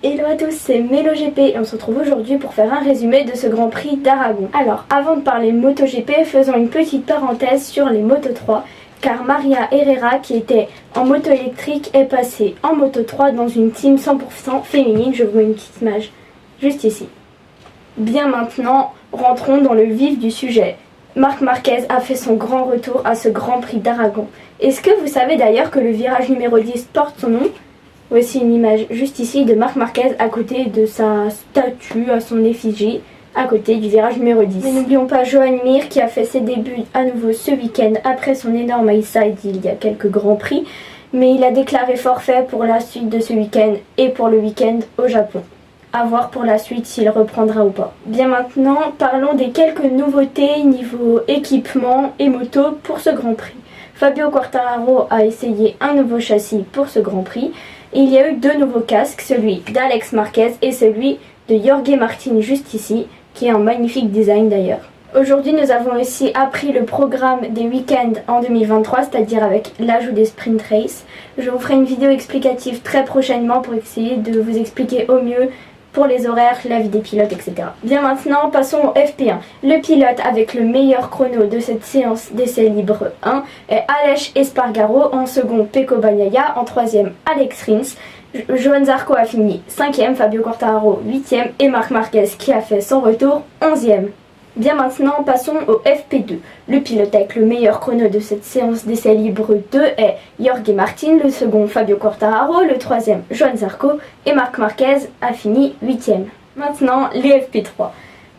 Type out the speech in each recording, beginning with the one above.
Hello à tous, c'est MeloGP et on se retrouve aujourd'hui pour faire un résumé de ce Grand Prix d'Aragon. Alors, avant de parler MotoGP, faisons une petite parenthèse sur les Moto 3, car Maria Herrera, qui était en moto électrique, est passée en Moto 3 dans une team 100% féminine. Je vous mets une petite image juste ici. Bien maintenant, rentrons dans le vif du sujet. Marc Marquez a fait son grand retour à ce Grand Prix d'Aragon. Est-ce que vous savez d'ailleurs que le virage numéro 10 porte son nom ? Voici une image juste ici de Marc Marquez à côté de sa statue, à son effigie, à côté du virage numéro 10. Mais n'oublions pas Joan Mir qui a fait ses débuts à nouveau ce week-end après son énorme high side il y a quelques grands prix. Mais il a déclaré forfait pour la suite de ce week-end et pour le week-end au Japon. À voir pour la suite s'il reprendra ou pas. Bien maintenant, parlons des quelques nouveautés niveau équipement et moto pour ce Grand Prix. Fabio Quartararo a essayé un nouveau châssis pour ce Grand Prix. Et il y a eu deux nouveaux casques, celui d'Alex Marquez et celui de Jorge Martin juste ici, qui est un magnifique design d'ailleurs. Aujourd'hui, nous avons aussi appris le programme des week-ends en 2023, c'est-à-dire avec l'ajout des sprint race. Je vous ferai une vidéo explicative très prochainement pour essayer de vous expliquer au mieux pour les horaires, la vie des pilotes, etc. Bien maintenant, passons au FP1. Le pilote avec le meilleur chrono de cette séance d'essai libre 1 est Aleix Espargaro, en second Pecco Bagnaia, en troisième Alex Rins. Johann Zarco a fini 5e, Fabio Quartararo 8e et Marc Marquez qui a fait son retour 11e. Bien maintenant, passons au FP2. Le pilote avec le meilleur chrono de cette séance d'essai libre 2 est Jorge Martin, le second Fabio Quartararo, le troisième Johann Zarco et Marc Marquez a fini 8e. Maintenant, les FP3.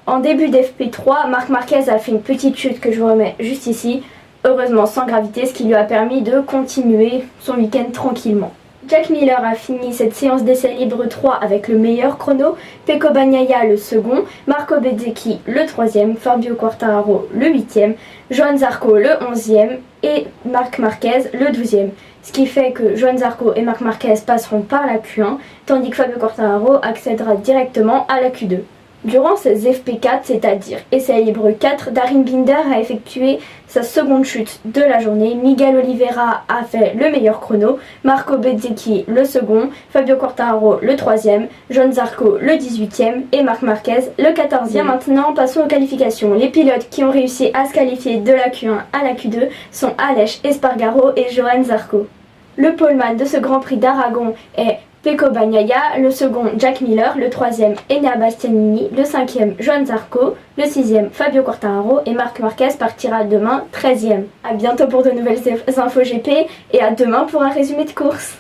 En début d'FP3, Marc Marquez a fait une petite chute que je vous remets juste ici, heureusement sans gravité, ce qui lui a permis de continuer son week-end tranquillement. Jack Miller a fini cette séance d'essai libre 3 avec le meilleur chrono, Pecco Bagnaia le second, Marco Bezzecchi le troisième, Fabio Quartararo le 8e, Johann Zarco le 11e et Marc Marquez le 12e. Ce qui fait que Johann Zarco et Marc Marquez passeront par la Q1, tandis que Fabio Quartararo accédera directement à la Q2. Durant ces FP4, c'est-à-dire essai libre 4, Darin Binder a effectué sa seconde chute de la journée. Miguel Oliveira a fait le meilleur chrono, Marco Bezzecchi le second, Fabio Quartararo le troisième, Johann Zarco le 18e et Marc Marquez le 14e. Bien maintenant, passons aux qualifications. Les pilotes qui ont réussi à se qualifier de la Q1 à la Q2 sont Aleix Espargaro et Johann Zarco. Le poleman de ce Grand Prix d'Aragon est Pecco Bagnaia, le second Jack Miller, le troisième Enea Bastianini, le cinquième Johann Zarco, le sixième Fabio Quartararo et Marc Marquez partira demain 13e. A bientôt pour de nouvelles infos GP et à demain pour un résumé de course.